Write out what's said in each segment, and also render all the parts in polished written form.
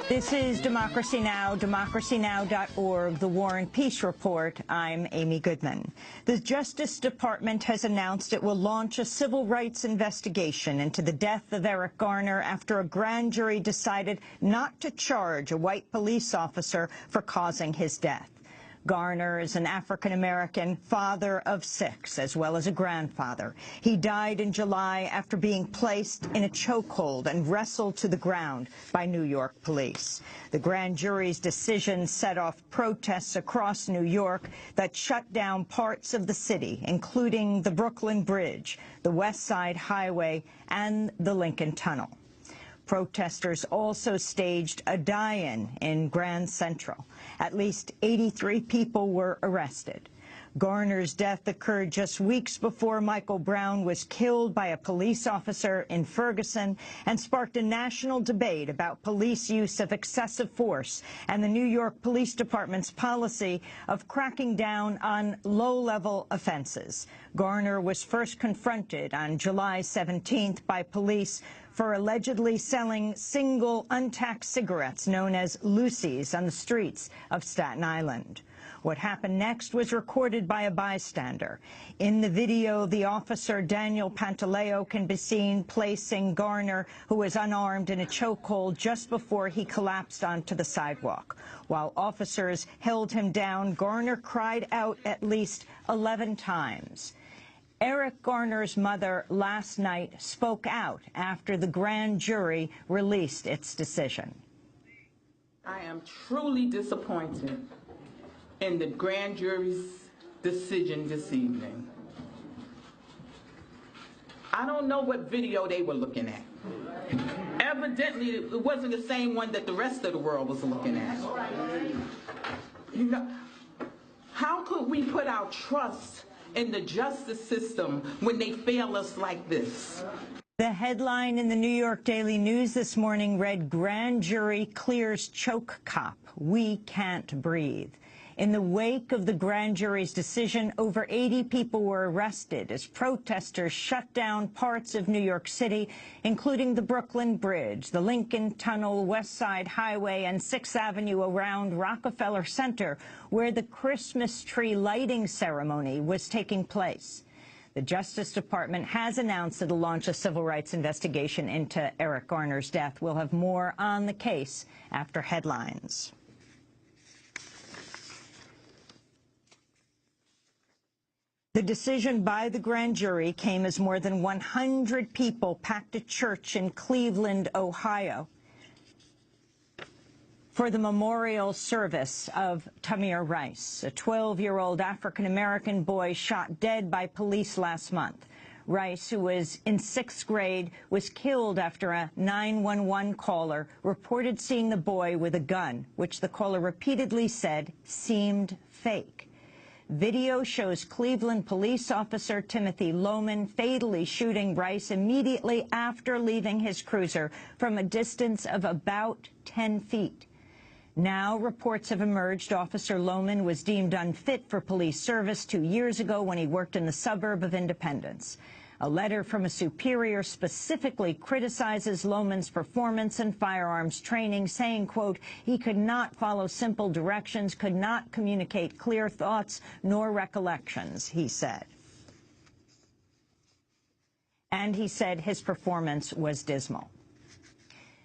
This is Democracy Now!, democracynow.org, The War and Peace Report. I'm Amy Goodman. The Justice Department has announced it will launch a civil rights investigation into the death of Eric Garner after a grand jury decided not to charge a white police officer for causing his death. Garner is an African-American father of 6, as well as a grandfather. He died in July after being placed in a chokehold and wrestled to the ground by New York police. The grand jury's decision set off protests across New York that shut down parts of the city, including the Brooklyn Bridge, the West Side Highway, and the Lincoln Tunnel. Protesters also staged a die-in in Grand Central. At least 83 people were arrested. Garner's death occurred just weeks before Michael Brown was killed by a police officer in Ferguson and sparked a national debate about police use of excessive force and the New York Police Department's policy of cracking down on low-level offenses. Garner was first confronted on July 17th by police for allegedly selling single untaxed cigarettes known as Lucy's on the streets of Staten Island. What happened next was recorded by a bystander. In the video, the officer, Daniel Pantaleo, can be seen placing Garner, who was unarmed, in a chokehold just before he collapsed onto the sidewalk. While officers held him down, Garner cried out at least 11 times. Eric Garner's mother last night spoke out after the grand jury released its decision. I am truly disappointed in the grand jury's decision this evening. I don't know what video they were looking at. Evidently, it wasn't the same one that the rest of the world was looking at. You know, how could we put our trust in the justice system when they fail us like this? The headline in the New York Daily News this morning read, "Grand Jury Clears Choke Cop. We Can't Breathe." In the wake of the grand jury's decision, over 80 people were arrested as protesters shut down parts of New York City, including the Brooklyn Bridge, the Lincoln Tunnel, West Side Highway, and 6th Avenue around Rockefeller Center, where the Christmas tree lighting ceremony was taking place. The Justice Department has announced it'll launch a civil rights investigation into Eric Garner's death. We'll have more on the case after headlines. The decision by the grand jury came as more than 100 people packed a church in Cleveland, Ohio, for the memorial service of Tamir Rice, a 12-year-old African-American boy shot dead by police last month. Rice, who was in 6th grade, was killed after a 911 caller reported seeing the boy with a gun, which the caller repeatedly said seemed fake. Video shows Cleveland police officer Timothy Loman fatally shooting Rice immediately after leaving his cruiser from a distance of about 10 feet. Now reports have emerged Officer Loman was deemed unfit for police service 2 years ago when he worked in the suburb of Independence. A letter from a superior specifically criticizes Loman's performance and firearms training, saying, quote, he could not follow simple directions, could not communicate clear thoughts nor recollections, he said. And he said his performance was dismal.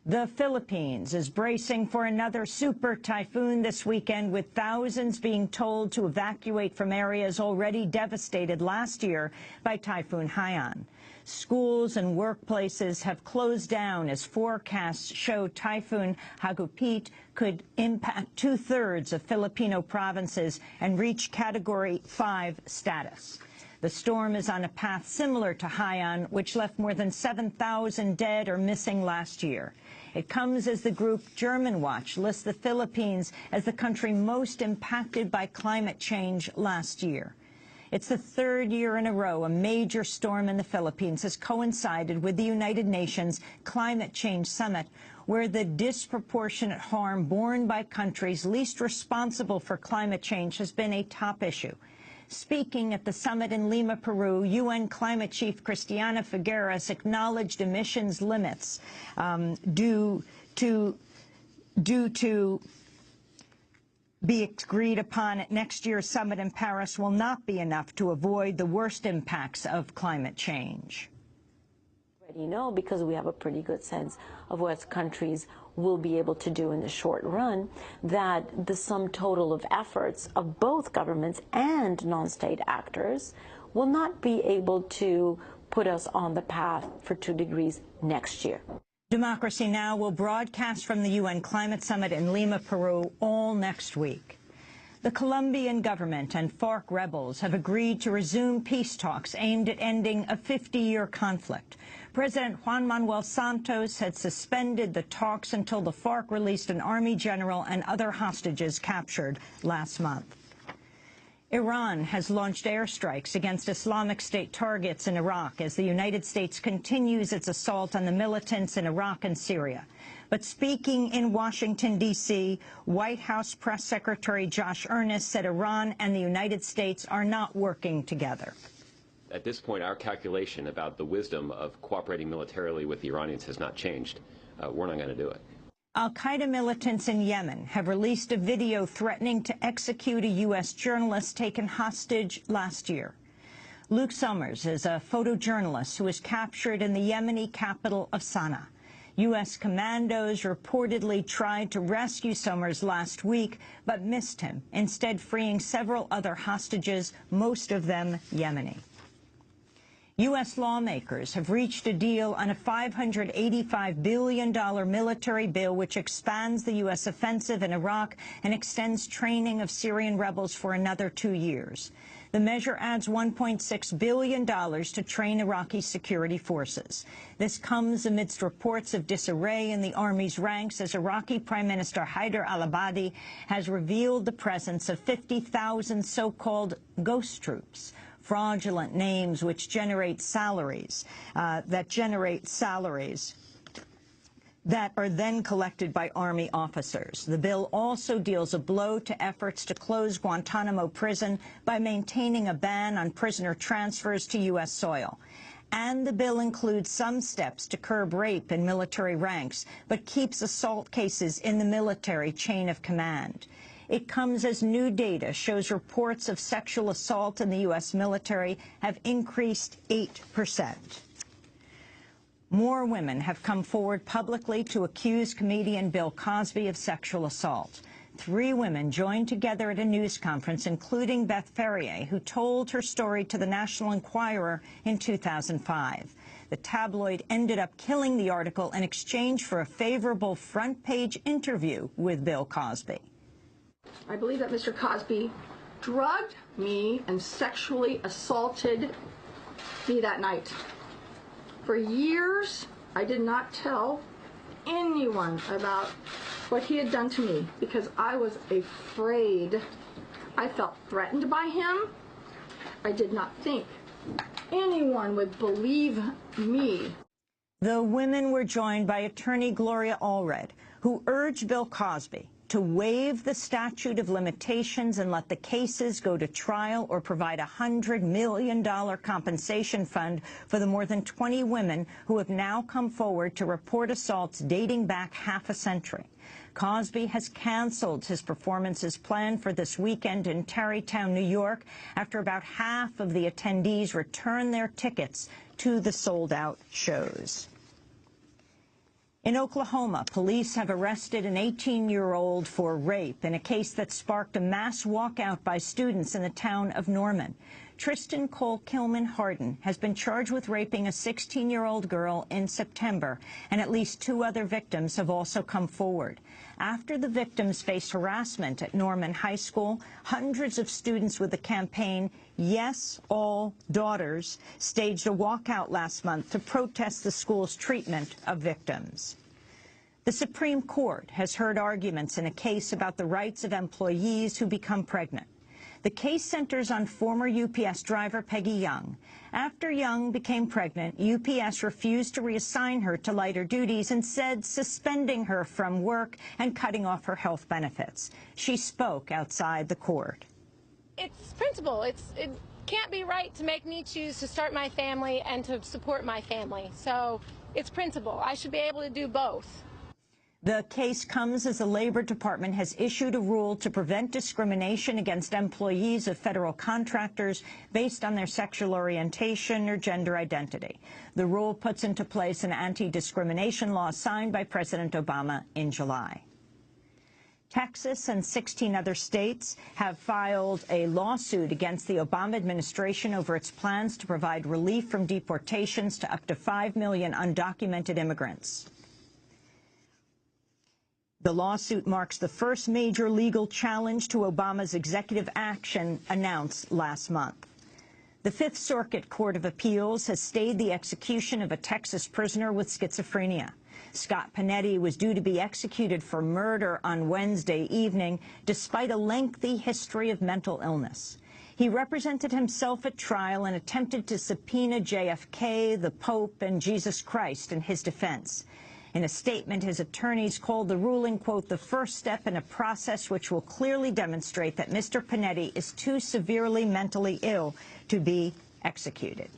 The Philippines is bracing for another super typhoon this weekend, with thousands being told to evacuate from areas already devastated last year by Typhoon Haiyan. Schools and workplaces have closed down as forecasts show Typhoon Hagupit could impact 2/3 of Filipino provinces and reach Category 5 status. The storm is on a path similar to Haiyan, which left more than 7,000 dead or missing last year. It comes as the group German Watch lists the Philippines as the country most impacted by climate change last year. It's the 3rd year in a row a major storm in the Philippines has coincided with the United Nations Climate Change Summit, where the disproportionate harm borne by countries least responsible for climate change has been a top issue. Speaking at the summit in Lima, Peru, UN climate chief Christiana Figueres acknowledged emissions limits due to due to be agreed upon at next year's summit in Paris will not be enough to avoid the worst impacts of climate change. Already know, because we have a pretty good sense of what countries will be able to do in the short run, that the sum total of efforts of both governments and non-state actors will not be able to put us on the path for 2 degrees next year. Democracy Now! Will broadcast from the UN Climate Summit in Lima, Peru, all next week. The Colombian government and FARC rebels have agreed to resume peace talks aimed at ending a 50-year conflict. President Juan Manuel Santos had suspended the talks until the FARC released an army general and other hostages captured last month. Iran has launched airstrikes against Islamic State targets in Iraq as the United States continues its assault on the militants in Iraq and Syria. But speaking in Washington, D.C., White House Press Secretary Josh Earnest said Iran and the United States are not working together. At this point, our calculation about the wisdom of cooperating militarily with the Iranians has not changed. We're not going to do it. Al-Qaeda militants in Yemen have released a video threatening to execute a U.S. journalist taken hostage last year. Luke Summers is a photojournalist who was captured in the Yemeni capital of Sana'a. U.S. commandos reportedly tried to rescue Summers last week, but missed him, instead freeing several other hostages, most of them Yemeni. U.S. lawmakers have reached a deal on a $585 billion military bill which expands the U.S. offensive in Iraq and extends training of Syrian rebels for another 2 years. The measure adds $1.6 billion to train Iraqi security forces. This comes amidst reports of disarray in the Army's ranks as Iraqi Prime Minister Haider al-Abadi has revealed the presence of 50,000 so-called ghost troops, fraudulent names which generate salaries, that are then collected by Army officers. The bill also deals a blow to efforts to close Guantanamo prison by maintaining a ban on prisoner transfers to U.S. soil. And the bill includes some steps to curb rape in military ranks, but keeps assault cases in the military chain of command. It comes as new data shows reports of sexual assault in the U.S. military have increased 8%. More women have come forward publicly to accuse comedian Bill Cosby of sexual assault. 3 women joined together at a news conference, including Beth Ferrier, who told her story to the National Enquirer in 2005. The tabloid ended up killing the article in exchange for a favorable front-page interview with Bill Cosby. I believe that Mr. Cosby drugged me and sexually assaulted me that night. For years, I did not tell anyone about what he had done to me because I was afraid. I felt threatened by him. I did not think anyone would believe me. The women were joined by attorney Gloria Allred, who urged Bill Cosby to waive the statute of limitations and let the cases go to trial or provide a $100 million compensation fund for the more than 20 women who have now come forward to report assaults dating back half a century. Cosby has canceled his performances planned for this weekend in Tarrytown, New York, after about half of the attendees returned their tickets to the sold-out shows. In Oklahoma, police have arrested an 18-year-old for rape in a case that sparked a mass walkout by students in the town of Norman. Tristan Cole Kilman Harden has been charged with raping a 16-year-old girl in September, and at least 2 other victims have also come forward. After the victims faced harassment at Norman High School, hundreds of students with the campaign Yes, All Daughters staged a walkout last month to protest the school's treatment of victims. The Supreme Court has heard arguments in a case about the rights of employees who become pregnant. The case centers on former UPS driver Peggy Young. After Young became pregnant, UPS refused to reassign her to lighter duties, instead suspending her from work and cutting off her health benefits. She spoke outside the court. It's principle. It can't be right to make me choose to start my family and to support my family. So it's principle. I should be able to do both. The case comes as the Labor Department has issued a rule to prevent discrimination against employees of federal contractors based on their sexual orientation or gender identity. The rule puts into place an anti-discrimination law signed by President Obama in July. Texas and 16 other states have filed a lawsuit against the Obama administration over its plans to provide relief from deportations to up to 5 million undocumented immigrants. The lawsuit marks the first major legal challenge to Obama's executive action announced last month. The Fifth Circuit Court of Appeals has stayed the execution of a Texas prisoner with schizophrenia. Scott Panetti was due to be executed for murder on Wednesday evening, despite a lengthy history of mental illness. He represented himself at trial and attempted to subpoena JFK, the Pope, and Jesus Christ in his defense. In a statement, his attorneys called the ruling, quote, the first step in a process which will clearly demonstrate that Mr. Panetti is too severely mentally ill to be executed.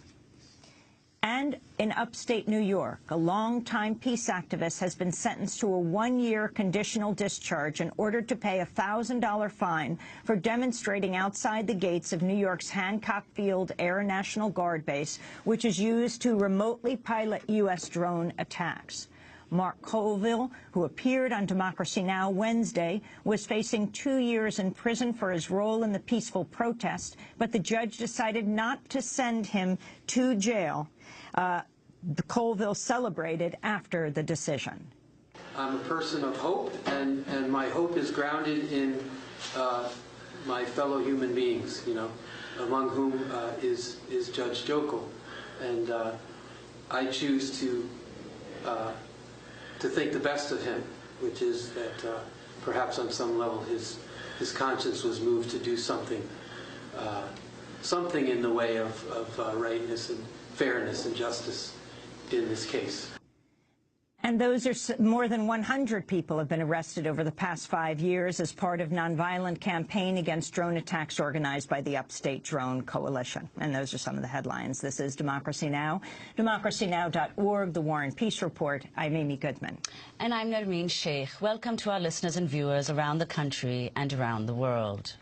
And in upstate New York, a longtime peace activist has been sentenced to a 1-year conditional discharge and ordered to pay a $1,000 fine for demonstrating outside the gates of New York's Hancock Field Air National Guard base, which is used to remotely pilot U.S. drone attacks. Mark Colville, who appeared on Democracy Now! Wednesday, was facing 2 years in prison for his role in the peaceful protest, but the judge decided not to send him to jail. Colville celebrated after the decision. I'm a person of hope, and my hope is grounded in my fellow human beings, you know, among whom is Judge Jokel. And I choose to think the best of him, which is that perhaps on some level his conscience was moved to do something in the way of rightness and fairness and justice in this case. And those are more than 100 people have been arrested over the past 5 years as part of nonviolent campaign against drone attacks organized by the Upstate Drone Coalition. And those are some of the headlines. This is Democracy Now!, democracynow.org, The War and Peace Report. I'm Amy Goodman. And I'm Nermeen Sheikh. Welcome to our listeners and viewers around the country and around the world.